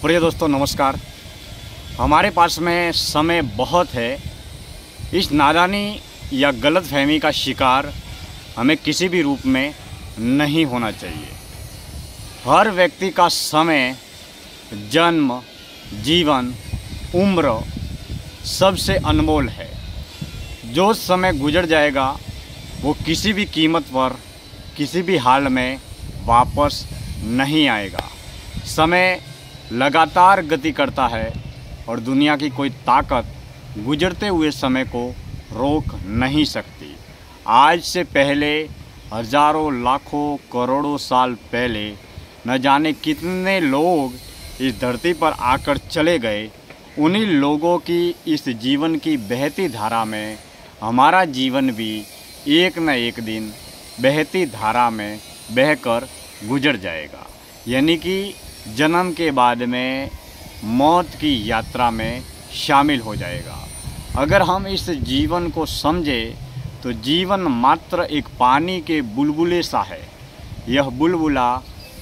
प्रिय दोस्तों नमस्कार। हमारे पास में समय बहुत है। इस नादानी या गलतफहमी का शिकार हमें किसी भी रूप में नहीं होना चाहिए। हर व्यक्ति का समय, जन्म, जीवन, उम्र सबसे अनमोल है। जो समय गुजर जाएगा वो किसी भी कीमत पर, किसी भी हाल में वापस नहीं आएगा। समय लगातार गति करता है और दुनिया की कोई ताकत गुजरते हुए समय को रोक नहीं सकती। आज से पहले हजारों, लाखों, करोड़ों साल पहले न जाने कितने लोग इस धरती पर आकर चले गए। उन्हीं लोगों की इस जीवन की बहती धारा में हमारा जीवन भी एक न एक दिन बहती धारा में बहकर गुजर जाएगा। यानी कि जन्म के बाद में मौत की यात्रा में शामिल हो जाएगा। अगर हम इस जीवन को समझें तो जीवन मात्र एक पानी के बुलबुले सा है। यह बुलबुला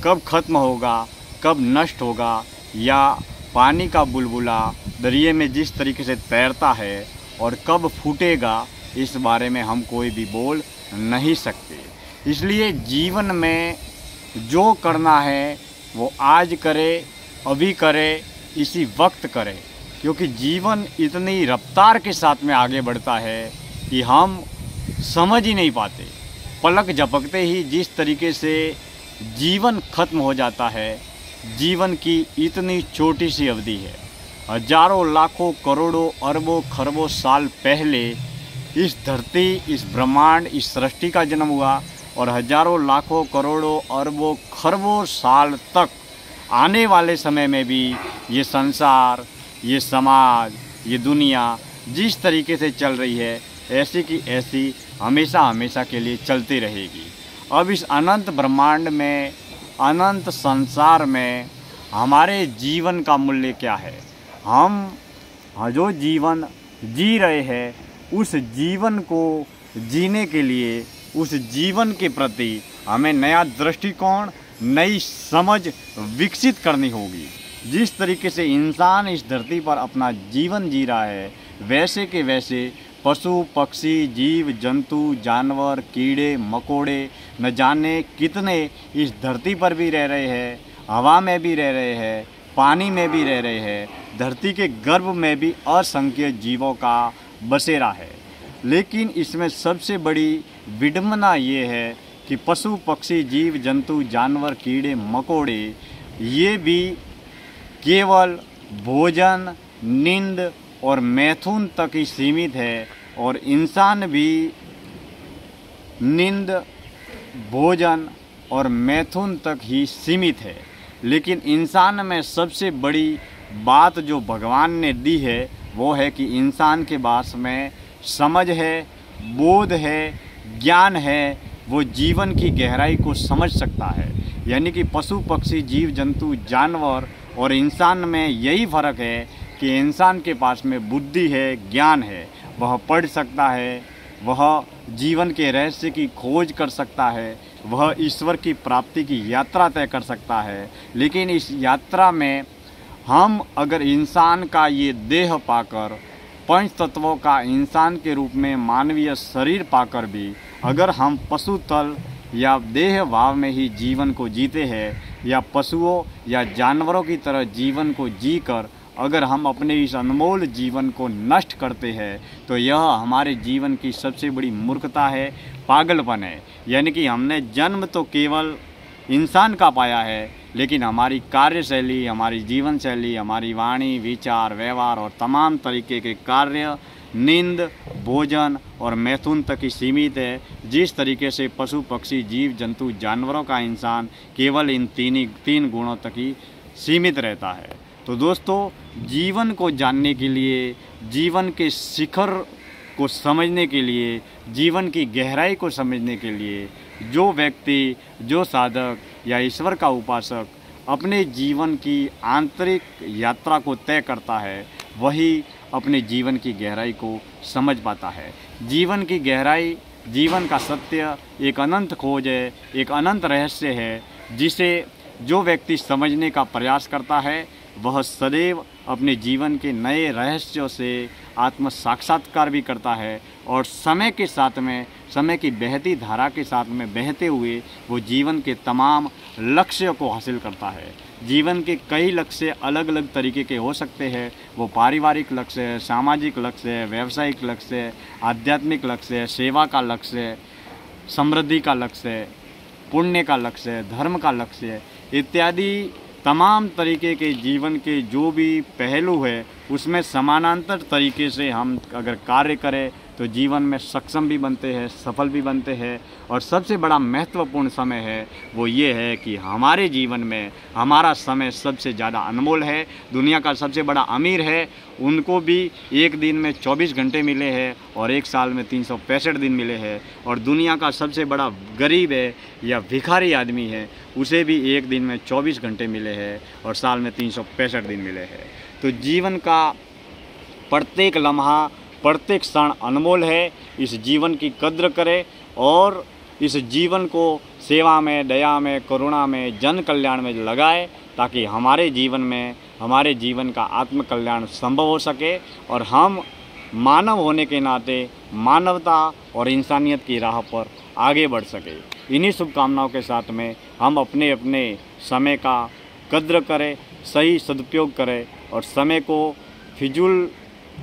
कब ख़त्म होगा, कब नष्ट होगा, या पानी का बुलबुला दरिया में जिस तरीके से तैरता है और कब फूटेगा, इस बारे में हम कोई भी बोल नहीं सकते। इसलिए जीवन में जो करना है वो आज करे, अभी करे, इसी वक्त करे। क्योंकि जीवन इतनी रफ्तार के साथ में आगे बढ़ता है कि हम समझ ही नहीं पाते। पलक झपकते ही जिस तरीके से जीवन खत्म हो जाता है। जीवन की इतनी छोटी सी अवधि है। हजारों, लाखों, करोड़ों, अरबों, खरबों साल पहले इस धरती, इस ब्रह्मांड, इस सृष्टि का जन्म हुआ और हजारों, लाखों, करोड़ों, अरबों, खरबों साल तक आने वाले समय में भी ये संसार, ये समाज, ये दुनिया जिस तरीके से चल रही है, ऐसी की ऐसी हमेशा हमेशा के लिए चलती रहेगी। अब इस अनंत ब्रह्मांड में, अनंत संसार में हमारे जीवन का मूल्य क्या है? हम जो जीवन जी रहे हैं, उस जीवन को जीने के लिए, उस जीवन के प्रति हमें नया दृष्टिकोण, नई समझ विकसित करनी होगी। जिस तरीके से इंसान इस धरती पर अपना जीवन जी रहा है, वैसे के वैसे पशु, पक्षी, जीव जंतु, जानवर, कीड़े मकोड़े न जाने कितने इस धरती पर भी रह रहे हैं, हवा में भी रह रहे हैं, पानी में भी रह रहे हैं, धरती के गर्भ में भी असंख्य जीवों का बसेरा है। लेकिन इसमें सबसे बड़ी विडंबना ये है कि पशु, पक्षी, जीव जंतु, जानवर, कीड़े मकोड़े ये भी केवल भोजन, नींद और मैथुन तक ही सीमित है। और इंसान भी नींद, भोजन और मैथुन तक ही सीमित है। लेकिन इंसान में सबसे बड़ी बात जो भगवान ने दी है वो है कि इंसान के पास में समझ है, बोध है, ज्ञान है। वो जीवन की गहराई को समझ सकता है। यानी कि पशु, पक्षी, जीव जंतु, जानवर और इंसान में यही फ़र्क है कि इंसान के पास में बुद्धि है, ज्ञान है। वह पढ़ सकता है, वह जीवन के रहस्य की खोज कर सकता है, वह ईश्वर की प्राप्ति की यात्रा तय कर सकता है। लेकिन इस यात्रा में हम अगर इंसान का ये देह पाकर, पंच तत्वों का इंसान के रूप में मानवीय शरीर पाकर भी अगर हम पशु तल या देह भाव में ही जीवन को जीते हैं, या पशुओं या जानवरों की तरह जीवन को जीकर अगर हम अपने इस अनमोल जीवन को नष्ट करते हैं, तो यह हमारे जीवन की सबसे बड़ी मूर्खता है, पागलपन है। यानी कि हमने जन्म तो केवल इंसान का पाया है, लेकिन हमारी कार्यशैली, हमारी जीवन शैली, हमारी वाणी, विचार, व्यवहार और तमाम तरीके के कार्य नींद, भोजन और मैथुन तक ही सीमित है। जिस तरीके से पशु, पक्षी, जीव जंतु, जानवरों का इंसान केवल इन तीन गुणों तक ही सीमित रहता है। तो दोस्तों, जीवन को जानने के लिए, जीवन के शिखर को समझने के लिए, जीवन की गहराई को समझने के लिए जो व्यक्ति, जो साधक या ईश्वर का उपासक अपने जीवन की आंतरिक यात्रा को तय करता है, वही अपने जीवन की गहराई को समझ पाता है। जीवन की गहराई, जीवन का सत्य एक अनंत खोज है, एक अनंत रहस्य है, जिसे जो व्यक्ति समझने का प्रयास करता है, वह सदैव अपने जीवन के नए रहस्यों से आत्म साक्षात्कार भी करता है और समय के साथ में, समय की बहती धारा के साथ में बहते हुए वो जीवन के तमाम लक्ष्यों को हासिल करता है। जीवन के कई लक्ष्य अलग अलग तरीके के हो सकते हैं। वो पारिवारिक लक्ष्य है, सामाजिक लक्ष्य है, व्यावसायिक लक्ष्य है, आध्यात्मिक लक्ष्य है, सेवा का लक्ष्य है, समृद्धि का लक्ष्य है, पुण्य का लक्ष्य है, धर्म का लक्ष्य है, इत्यादि तमाम तरीके के जीवन के जो भी पहलू है उसमें समानांतर तरीके से हम अगर कार्य करें तो जीवन में सक्षम भी बनते हैं, सफल भी बनते हैं। और सबसे बड़ा महत्वपूर्ण समय है वो ये है कि हमारे जीवन में हमारा समय सबसे ज़्यादा अनमोल है। दुनिया का सबसे बड़ा अमीर है, उनको भी एक दिन में 24 घंटे मिले हैं और एक साल में 365 दिन मिले हैं। और दुनिया का सबसे बड़ा गरीब है या भिखारी आदमी है, उसे भी एक दिन में 24 घंटे मिले हैं और साल में 365 दिन मिले हैं। तो जीवन का प्रत्येक लम्हा, प्रत्येक क्षण अनमोल है। इस जीवन की कद्र करें और इस जीवन को सेवा में, दया में, करुणा में, जन कल्याण में लगाएं ताकि हमारे जीवन में, हमारे जीवन का आत्म कल्याण संभव हो सके और हम मानव होने के नाते मानवता और इंसानियत की राह पर आगे बढ़ सके। इन्हीं शुभकामनाओं के साथ में हम अपने अपने समय का कद्र करें, सही सदुपयोग करें और समय को फिजूल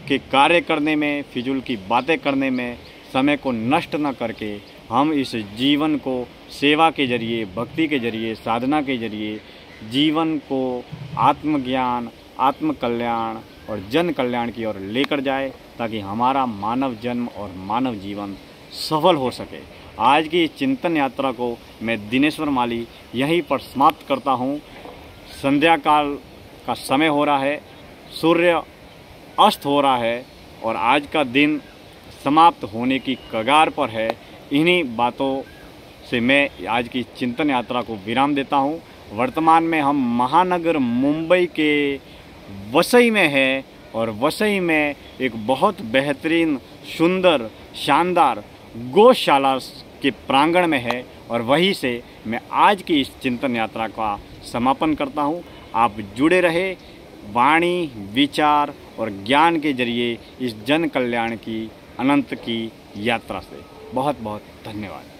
के कार्य करने में, फिजूल की बातें करने में समय को नष्ट न करके हम इस जीवन को सेवा के जरिए, भक्ति के जरिए, साधना के जरिए जीवन को आत्मज्ञान, आत्म कल्याण और जन कल्याण की ओर लेकर जाए ताकि हमारा मानव जन्म और मानव जीवन सफल हो सके। आज की चिंतन यात्रा को मैं दिनेश्वर माली यहीं पर समाप्त करता हूँ। संध्या काल का समय हो रहा है, सूर्य अस्त हो रहा है और आज का दिन समाप्त होने की कगार पर है। इन्हीं बातों से मैं आज की चिंतन यात्रा को विराम देता हूँ। वर्तमान में हम महानगर मुंबई के वसई में हैं और वसई में एक बहुत बेहतरीन, सुंदर, शानदार गौशाला के प्रांगण में है और वहीं से मैं आज की इस चिंतन यात्रा का समापन करता हूँ। आप जुड़े रहे वाणी, विचार और ज्ञान के जरिए इस जन कल्याण की अनंत की यात्रा से। बहुत बहुत धन्यवाद।